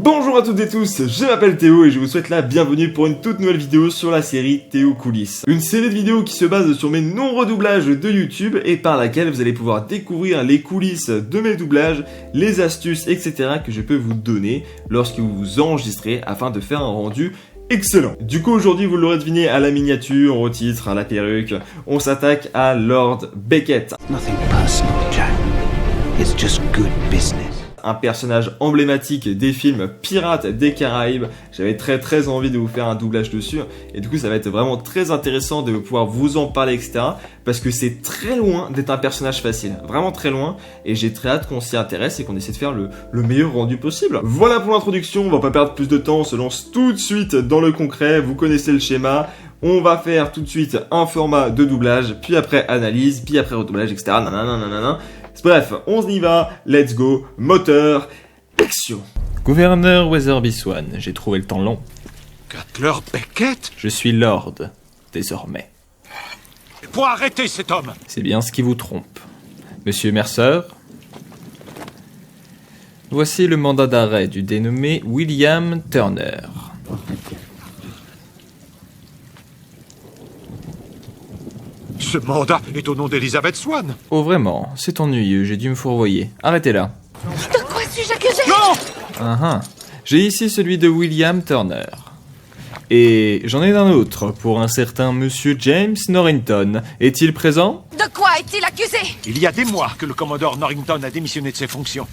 Bonjour à toutes et tous, je m'appelle Théo et je vous souhaite la bienvenue pour une toute nouvelle vidéo sur la série Théo Coulisses. Une série de vidéos qui se base sur mes nombreux doublages de YouTube et par laquelle vous allez pouvoir découvrir les coulisses de mes doublages, les astuces, etc. que je peux vous donner lorsque vous vous enregistrez afin de faire un rendu excellent. Du coup aujourd'hui vous l'aurez deviné à la miniature, au titre, à la perruque, on s'attaque à Lord Beckett. Nothing personal, Jack. It's just good business. Un personnage emblématique des films Pirates des Caraïbes. J'avais très envie de vous faire un doublage dessus et du coup ça va être vraiment très intéressant de pouvoir vous en parler, etc. parce que c'est très loin d'être un personnage facile, vraiment très loin, et j'ai très hâte qu'on s'y intéresse et qu'on essaie de faire le meilleur rendu possible. Voilà pour l'introduction, on va pas perdre plus de temps, on se lance tout de suite dans le concret, vous connaissez le schéma. On va faire tout de suite un format de doublage, puis après analyse, puis après redoublage, etc. Nanana. Bref, on y va, let's go, moteur, action. Gouverneur Weatherby Swan, j'ai trouvé le temps long. Cutler Beckett? Je suis Lord, désormais. Pour arrêter cet homme! C'est bien ce qui vous trompe. Monsieur Mercer, voici le mandat d'arrêt du dénommé William Turner. Ce mandat est au nom d'Elizabeth Swan. Oh vraiment, c'est ennuyeux, j'ai dû me fourvoyer. Arrêtez là. De quoi suis-je accusé? Non! J'ai ici celui de William Turner. Et j'en ai un autre pour un certain monsieur James Norrington. Est-il présent? De quoi est-il accusé? Il y a des mois que le commodore Norrington a démissionné de ses fonctions.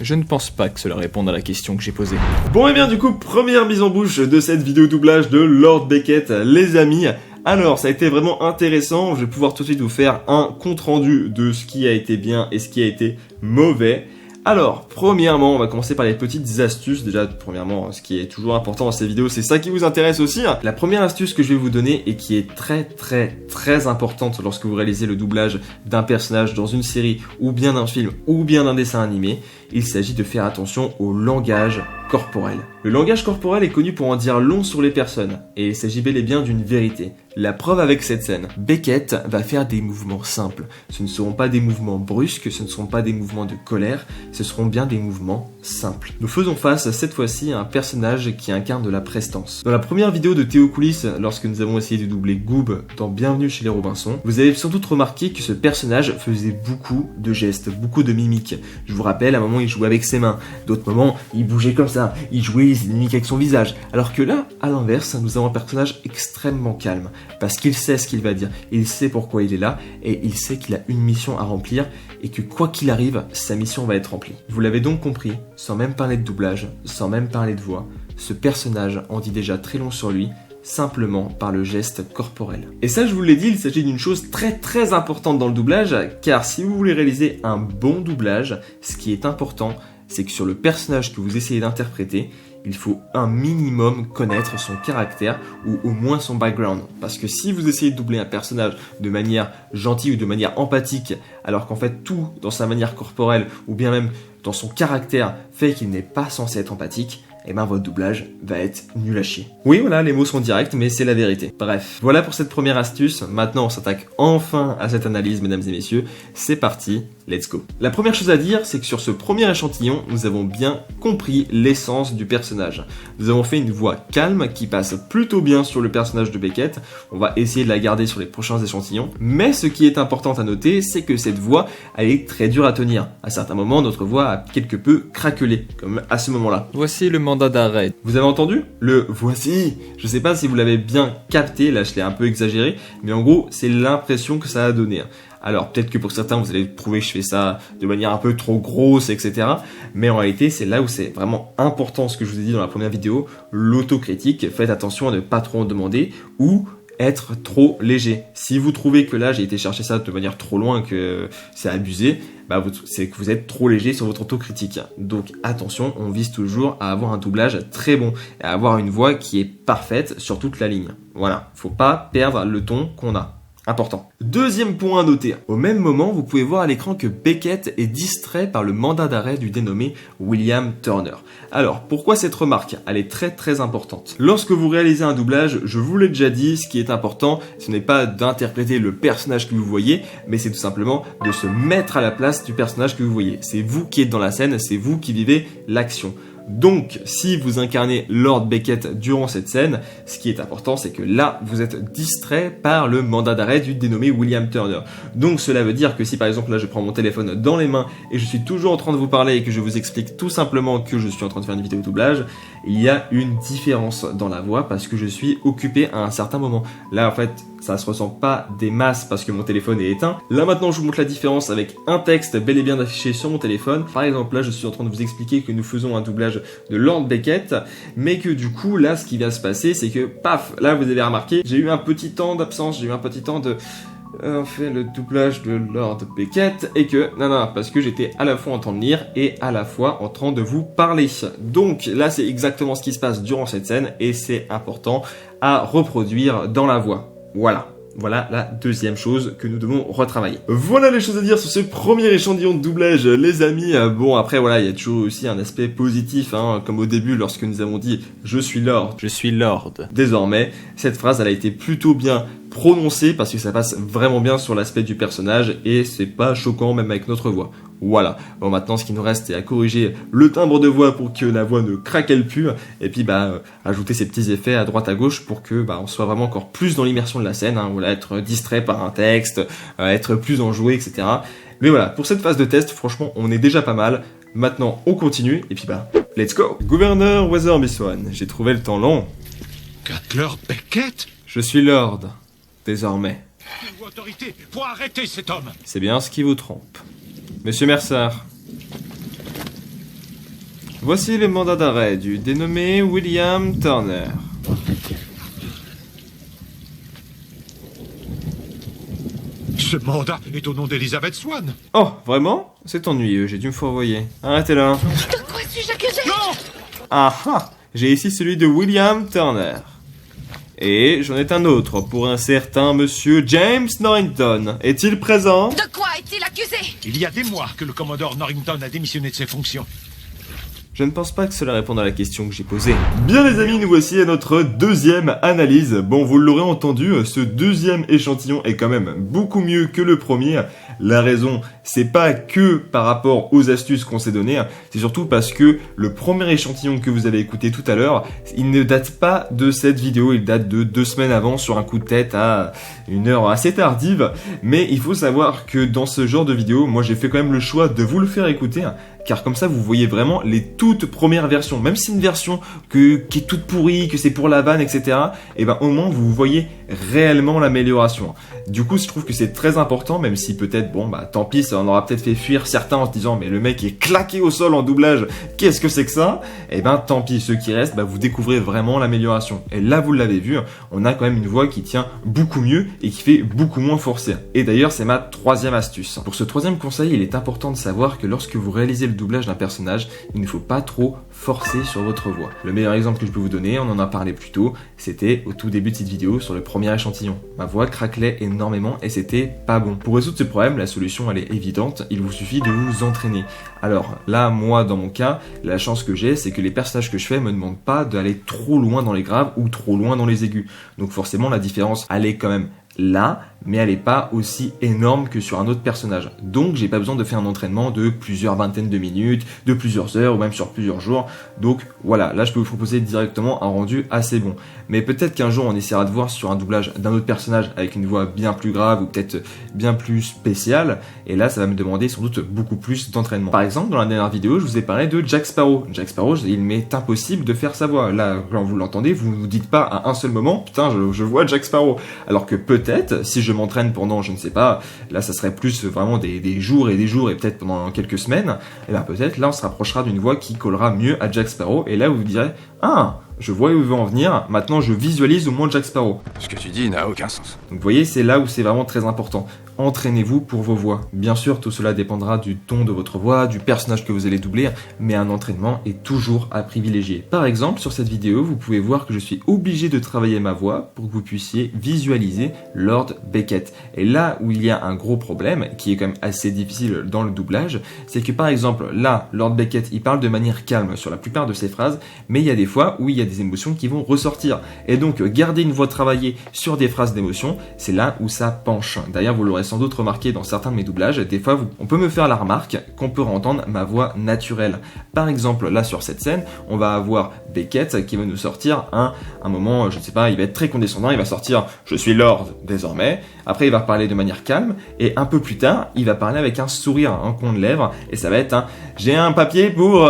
Je ne pense pas que cela réponde à la question que j'ai posée. Bon et bien du coup, première mise en bouche de cette vidéo doublage de Lord Beckett, les amis. Alors, ça a été vraiment intéressant, je vais pouvoir tout de suite vous faire un compte-rendu de ce qui a été bien et ce qui a été mauvais. Alors, premièrement, on va commencer par les petites astuces. Déjà, premièrement, ce qui est toujours important dans ces vidéos, c'est ça qui vous intéresse aussi. La première astuce que je vais vous donner et qui est très importante lorsque vous réalisez le doublage d'un personnage dans une série ou bien d'un film ou bien d'un dessin animé, il s'agit de faire attention au langage corporel. Le langage corporel est connu pour en dire long sur les personnes et il s'agit bel et bien d'une vérité. La preuve avec cette scène, Beckett va faire des mouvements simples. Ce ne seront pas des mouvements brusques, ce ne seront pas des mouvements de colère, ce seront bien des mouvements simples. Nous faisons face cette fois-ci à un personnage qui incarne de la prestance. Dans la première vidéo de Théo Coulisses, lorsque nous avons essayé de doubler Goob dans Bienvenue chez les Robinson, vous avez sans doute remarqué que ce personnage faisait beaucoup de gestes, beaucoup de mimiques. Je vous rappelle, à un moment il jouait avec ses mains, d'autres moments il bougeait comme ça, il jouait les mimiques avec son visage. Alors que là, à l'inverse, nous avons un personnage extrêmement calme. Parce qu'il sait ce qu'il va dire, il sait pourquoi il est là, et il sait qu'il a une mission à remplir, et que quoi qu'il arrive, sa mission va être remplie. Vous l'avez donc compris, sans même parler de doublage, sans même parler de voix, ce personnage en dit déjà très long sur lui, simplement par le geste corporel. Et ça, je vous l'ai dit, il s'agit d'une chose très importante dans le doublage, car si vous voulez réaliser un bon doublage, ce qui est important, c'est que sur le personnage que vous essayez d'interpréter, il faut un minimum connaître son caractère ou au moins son background. Parce que si vous essayez de doubler un personnage de manière gentille ou de manière empathique, alors qu'en fait tout dans sa manière corporelle ou bien même dans son caractère fait qu'il n'est pas censé être empathique, et ben votre doublage va être nul à chier. Oui voilà, les mots sont directs mais c'est la vérité. Bref, voilà pour cette première astuce. Maintenant on s'attaque enfin à cette analyse, mesdames et messieurs. C'est parti, let's go. La première chose à dire, c'est que sur ce premier échantillon, nous avons bien compris l'essence du personnage. Nous avons fait une voix calme qui passe plutôt bien sur le personnage de Beckett. On va essayer de la garder sur les prochains échantillons. Mais ce qui est important à noter, c'est que cette voix, elle est très dure à tenir. À certains moments, notre voix a quelque peu craquelé, comme à ce moment-là. Voici le mandat d'arrêt. Vous avez entendu? Le voici. Je sais pas si vous l'avez bien capté, là je l'ai un peu exagéré, mais en gros, c'est l'impression que ça a donné. Alors peut-être que pour certains vous allez trouver que je fais ça de manière un peu trop grosse, etc. Mais en réalité c'est là où c'est vraiment important ce que je vous ai dit dans la première vidéo, l'autocritique. Faites attention à ne pas trop en demander ou être trop léger. Si vous trouvez que là j'ai été chercher ça de manière trop loin, que c'est abusé, bah c'est que vous êtes trop léger sur votre autocritique. Donc attention, on vise toujours à avoir un doublage très bon et à avoir une voix qui est parfaite sur toute la ligne. Voilà, faut pas perdre le ton qu'on a. Important. Deuxième point à noter. Au même moment, vous pouvez voir à l'écran que Beckett est distrait par le mandat d'arrêt du dénommé William Turner. Alors, pourquoi cette remarque? Elle est très importante. Lorsque vous réalisez un doublage, je vous l'ai déjà dit, ce qui est important, ce n'est pas d'interpréter le personnage que vous voyez, mais c'est tout simplement de se mettre à la place du personnage que vous voyez. C'est vous qui êtes dans la scène, c'est vous qui vivez l'action. Donc, si vous incarnez Lord Beckett durant cette scène, ce qui est important, c'est que là, vous êtes distrait par le mandat d'arrêt du dénommé William Turner. Donc, cela veut dire que si par exemple là, je prends mon téléphone dans les mains et je suis toujours en train de vous parler et que je vous explique tout simplement que je suis en train de faire une vidéo doublage, il y a une différence dans la voix parce que je suis occupé à un certain moment. Là, en fait, ça se ressent pas des masses parce que mon téléphone est éteint. Là maintenant je vous montre la différence avec un texte bel et bien affiché sur mon téléphone. Par exemple là je suis en train de vous expliquer que nous faisons un doublage de Lord Beckett, mais que du coup là ce qui va se passer c'est que paf, là vous avez remarqué, j'ai eu un petit temps d'absence, j'ai eu un petit temps de... on fait le doublage de Lord Beckett et que, non, parce que j'étais à la fois en train de lire et à la fois en train de vous parler. Donc là c'est exactement ce qui se passe durant cette scène et c'est important à reproduire dans la voix. Voilà la deuxième chose que nous devons retravailler. Voilà les choses à dire sur ce premier échantillon de doublage, les amis. Bon, après, voilà, il y a toujours aussi un aspect positif, hein, comme au début lorsque nous avons dit « Je suis Lord ». Je suis Lord. Désormais, cette phrase, elle a été plutôt bien prononcée parce que ça passe vraiment bien sur l'aspect du personnage et c'est pas choquant même avec notre voix. Voilà. Bon, maintenant, ce qui nous reste, c'est à corriger le timbre de voix pour que la voix ne craquelle plus et puis, ajouter ces petits effets à droite à gauche pour que, on soit vraiment encore plus dans l'immersion de la scène, hein, voilà, être distrait par un texte, être plus enjoué, etc. Mais voilà, pour cette phase de test, franchement, on est déjà pas mal. Maintenant, on continue et puis, let's go. Gouverneur Weatherby Swan, j'ai trouvé le temps long. Lord Beckett? Je suis Lord, désormais. Une autorité pour arrêter cet homme. C'est bien ce qui vous trompe. Monsieur Mercer, voici le mandat d'arrêt du dénommé William Turner. Ce mandat est au nom d'Elizabeth Swan. Oh, vraiment? C'est ennuyeux, j'ai dû me fourvoyer. Arrêtez là. De quoi suis-je accusé? Non! Ah ah! J'ai ici celui de William Turner. Et j'en ai un autre pour un certain monsieur James Norrington. Est-il présent? De quoi est-il accusé? Il y a des mois que le commodore Norrington a démissionné de ses fonctions. Je ne pense pas que cela réponde à la question que j'ai posée. Bien les amis, nous voici à notre deuxième analyse. Bon, vous l'aurez entendu, ce deuxième échantillon est quand même beaucoup mieux que le premier. La raison, c'est pas que par rapport aux astuces qu'on s'est données, c'est surtout parce que le premier échantillon que vous avez écouté tout à l'heure, il ne date pas de cette vidéo, il date de 2 semaines avant sur un coup de tête à une heure assez tardive. Mais il faut savoir que dans ce genre de vidéo, moi j'ai fait quand même le choix de vous le faire écouter, car comme ça vous voyez vraiment les toutes premières versions, même si c'est une version qui est toute pourrie, que c'est pour la vanne, etc. Et au moins vous voyez réellement l'amélioration. Du coup je trouve que c'est très important, même si peut-être tant pis, ça en aura peut-être fait fuir certains en se disant mais le mec est claqué au sol en doublage, qu'est-ce que c'est que ça? Et tant pis, ceux qui restent, vous découvrez vraiment l'amélioration. Et là vous l'avez vu, on a quand même une voix qui tient beaucoup mieux et qui fait beaucoup moins forcé. Et d'ailleurs c'est ma troisième astuce. Pour ce troisième conseil, il est important de savoir que lorsque vous réalisez le doublage d'un personnage, il ne faut pas trop forcer sur votre voix. Le meilleur exemple que je peux vous donner, on en a parlé plus tôt, c'était au tout début de cette vidéo sur le premier échantillon. Ma voix craquelait énormément et c'était pas bon. Pour résoudre ce problème, la solution elle est évidente, il vous suffit de vous entraîner. Alors là, moi dans mon cas, la chance que j'ai, c'est que les personnages que je fais me demandent pas d'aller trop loin dans les graves ou trop loin dans les aigus. Donc forcément la différence, elle est quand même là, mais elle n'est pas aussi énorme que sur un autre personnage. Donc j'ai pas besoin de faire un entraînement de plusieurs vingtaines de minutes, de plusieurs heures ou même sur plusieurs jours. Donc voilà, là je peux vous proposer directement un rendu assez bon. Mais peut-être qu'un jour on essaiera de voir sur un doublage d'un autre personnage avec une voix bien plus grave ou peut-être bien plus spéciale. Et là ça va me demander sans doute beaucoup plus d'entraînement. Par exemple dans la dernière vidéo je vous ai parlé de Jack Sparrow. Jack Sparrow, il m'est impossible de faire sa voix. Là quand vous l'entendez, vous ne vous dites pas à un seul moment putain je vois Jack Sparrow. Alors que peut-être si je m'entraîne pendant, je ne sais pas, là ça serait plus vraiment des jours et peut-être pendant quelques semaines, et peut-être là on se rapprochera d'une voix qui collera mieux à Jack Sparrow, et là vous vous direz, ah, je vois où il veut en venir, maintenant je visualise au moins Jack Sparrow. Ce que tu dis n'a aucun sens. Donc vous voyez, c'est là où c'est vraiment très important. Entraînez-vous pour vos voix. Bien sûr, tout cela dépendra du ton de votre voix, du personnage que vous allez doubler, mais un entraînement est toujours à privilégier. Par exemple, sur cette vidéo, vous pouvez voir que je suis obligé de travailler ma voix pour que vous puissiez visualiser Lord Beckett. Et là où il y a un gros problème, qui est quand même assez difficile dans le doublage, c'est que par exemple, là, Lord Beckett, il parle de manière calme sur la plupart de ses phrases, mais il y a des fois où il y a des émotions qui vont ressortir. Et donc, garder une voix travaillée sur des phrases d'émotion, c'est là où ça penche. D'ailleurs, vous l'aurez sans doute remarqué dans certains de mes doublages, des fois, on peut me faire la remarque qu'on peut entendre ma voix naturelle. Par exemple, là, sur cette scène, on va avoir Beckett qui va nous sortir un moment, je ne sais pas, il va être très condescendant, il va sortir « Je suis Lord, désormais ». Après, il va parler de manière calme, et un peu plus tard, il va parler avec un sourire, un coin de lèvres, et ça va être un « J'ai un papier pour...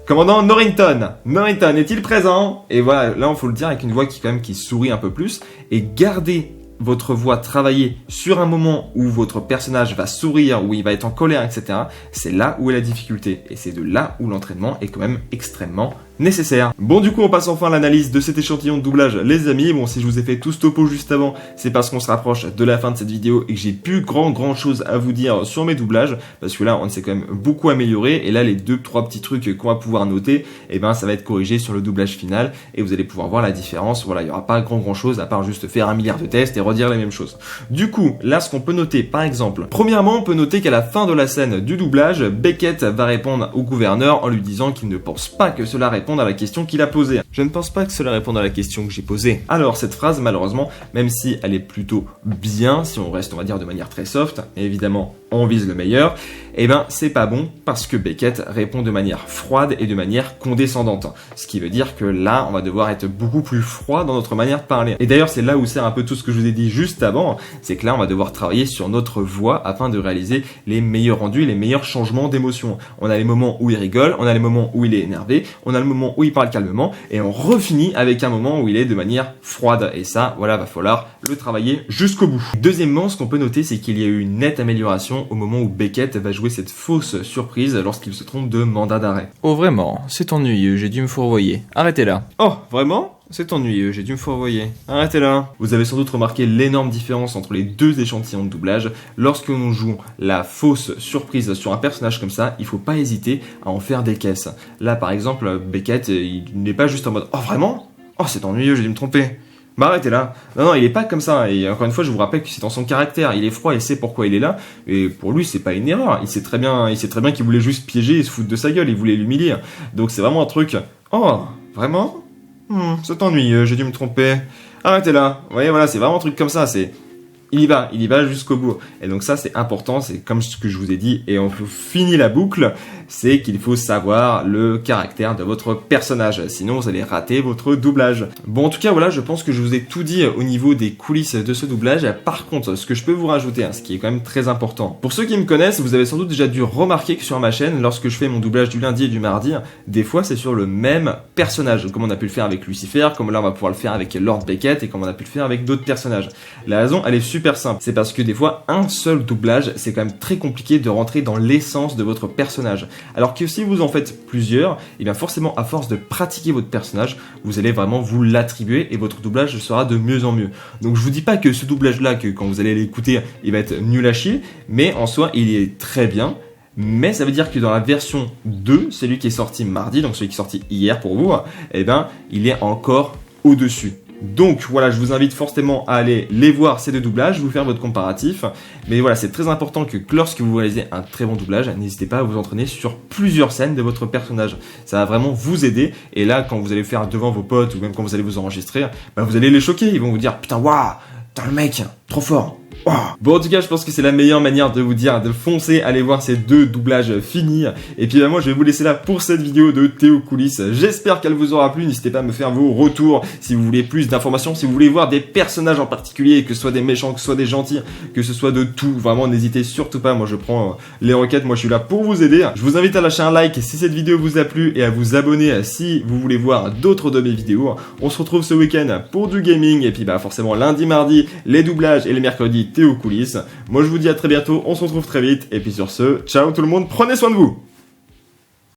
commandant Norrington. Norrington, est-il présent ?» Et voilà, là, il faut le dire avec une voix qui sourit un peu plus, et garder votre voix travaillée sur un moment où votre personnage va sourire, où il va être en colère, etc., c'est là où est la difficulté. Et c'est de là où l'entraînement est quand même extrêmement nécessaire. Bon, du coup, on passe enfin à l'analyse de cet échantillon de doublage, les amis. Bon, si je vous ai fait tout ce topo juste avant, c'est parce qu'on se rapproche de la fin de cette vidéo et que j'ai plus grand chose à vous dire sur mes doublages, parce que là, on s'est quand même beaucoup amélioré, et là, les 2-3 petits trucs qu'on va pouvoir noter, eh ben, ça va être corrigé sur le doublage final, et vous allez pouvoir voir la différence. Voilà, il n'y aura pas grand chose, à part juste faire 1 milliard de tests et redire les mêmes choses. Du coup, là, ce qu'on peut noter, par exemple, premièrement, on peut noter qu'à la fin de la scène du doublage, Beckett va répondre au gouverneur en lui disant qu'il ne pense pas que cela réponde à la question qu'il a posée. Je ne pense pas que cela réponde à la question que j'ai posée. Alors, cette phrase, malheureusement, même si elle est plutôt bien, si on reste, on va dire, de manière très soft, et évidemment, on vise le meilleur, eh ben, c'est pas bon parce que Beckett répond de manière froide et de manière condescendante. Ce qui veut dire que là, on va devoir être beaucoup plus froid dans notre manière de parler. Et d'ailleurs, c'est là où sert un peu tout ce que je vous ai dit juste avant, c'est que là, on va devoir travailler sur notre voix afin de réaliser les meilleurs rendus, les meilleurs changements d'émotion. On a les moments où il rigole, on a les moments où il est énervé, on a le moment où il parle calmement, et on refinit avec un moment où il est de manière froide. Et ça, voilà, va falloir le travailler jusqu'au bout. Deuxièmement, ce qu'on peut noter, c'est qu'il y a eu une nette amélioration au moment où Beckett va jouer cette fausse surprise lorsqu'il se trompe de mandat d'arrêt. Oh vraiment, c'est ennuyeux, j'ai dû me fourvoyer. Arrêtez là. Oh, vraiment ? C'est ennuyeux, j'ai dû me fourvoyer. Arrêtez là. Vous avez sans doute remarqué l'énorme différence entre les deux échantillons de doublage. Lorsque l'on joue la fausse surprise sur un personnage comme ça, il faut pas hésiter à en faire des caisses. Là, par exemple, Beckett, il n'est pas juste en mode « Oh, vraiment ? Oh, c'est ennuyeux, j'ai dû me tromper. » Bah arrêtez là. Non, il est pas comme ça. Et encore une fois, je vous rappelle que c'est dans son caractère. Il est froid, il sait pourquoi il est là. Et pour lui, c'est pas une erreur. Il sait très bien qu'il voulait juste piéger et se foutre de sa gueule. Il voulait l'humilier. Donc c'est vraiment un truc. Oh, vraiment ? C'est ennuyeux, j'ai dû me tromper. Arrêtez là. Vous voyez, voilà, c'est vraiment un truc comme ça. Il y va jusqu'au bout. Et donc ça, c'est important, c'est comme ce que je vous ai dit, et on finit la boucle, c'est qu'il faut savoir le caractère de votre personnage, sinon vous allez rater votre doublage. Bon, en tout cas, voilà, je pense que je vous ai tout dit au niveau des coulisses de ce doublage. Par contre, ce que je peux vous rajouter, ce qui est quand même très important, pour ceux qui me connaissent, vous avez sans doute déjà dû remarquer que sur ma chaîne, lorsque je fais mon doublage du lundi et du mardi, des fois, c'est sur le même personnage, comme on a pu le faire avec Lucifer, comme là, on va pouvoir le faire avec Lord Beckett, et comme on a pu le faire avec d'autres personnages. La raison, elle est super simple, c'est parce que des fois un seul doublage c'est quand même très compliqué de rentrer dans l'essence de votre personnage, alors que si vous en faites plusieurs, et bien forcément à force de pratiquer votre personnage, vous allez vraiment vous l'attribuer et votre doublage sera de mieux en mieux. Donc je vous dis pas que ce doublage là, que quand vous allez l'écouter il va être nul à chier, mais en soi il est très bien. Mais ça veut dire que dans la version 2, celui qui est sorti mardi, donc celui qui est sorti hier pour vous, eh ben il est encore au-dessus. Donc voilà, je vous invite forcément à aller les voir ces deux doublages, vous faire votre comparatif. Mais voilà, c'est très important que lorsque vous réalisez un très bon doublage, n'hésitez pas à vous entraîner sur plusieurs scènes de votre personnage. Ça va vraiment vous aider. Et là, quand vous allez faire devant vos potes ou même quand vous allez vous enregistrer, bah vous allez les choquer. Ils vont vous dire putain, waouh, putain le mec, trop fort. Oh. Bon, en tout cas, je pense que c'est la meilleure manière de vous dire de foncer, aller voir ces deux doublages finis. Et puis moi, je vais vous laisser là pour cette vidéo de Théo Coulisses. J'espère qu'elle vous aura plu. N'hésitez pas à me faire vos retours si vous voulez plus d'informations, si vous voulez voir des personnages en particulier, que ce soit des méchants, que ce soit des gentils, que ce soit de tout. Vraiment, n'hésitez surtout pas. Moi, je prends les requêtes. Moi, je suis là pour vous aider. Je vous invite à lâcher un like si cette vidéo vous a plu et à vous abonner si vous voulez voir d'autres de mes vidéos. On se retrouve ce week-end pour du gaming. Et puis, bah, forcément, lundi, mardi, les doublages et les mercredis, Théo Coulisses. Moi je vous dis à très bientôt, on se retrouve très vite, et puis sur ce, ciao tout le monde, prenez soin de vous.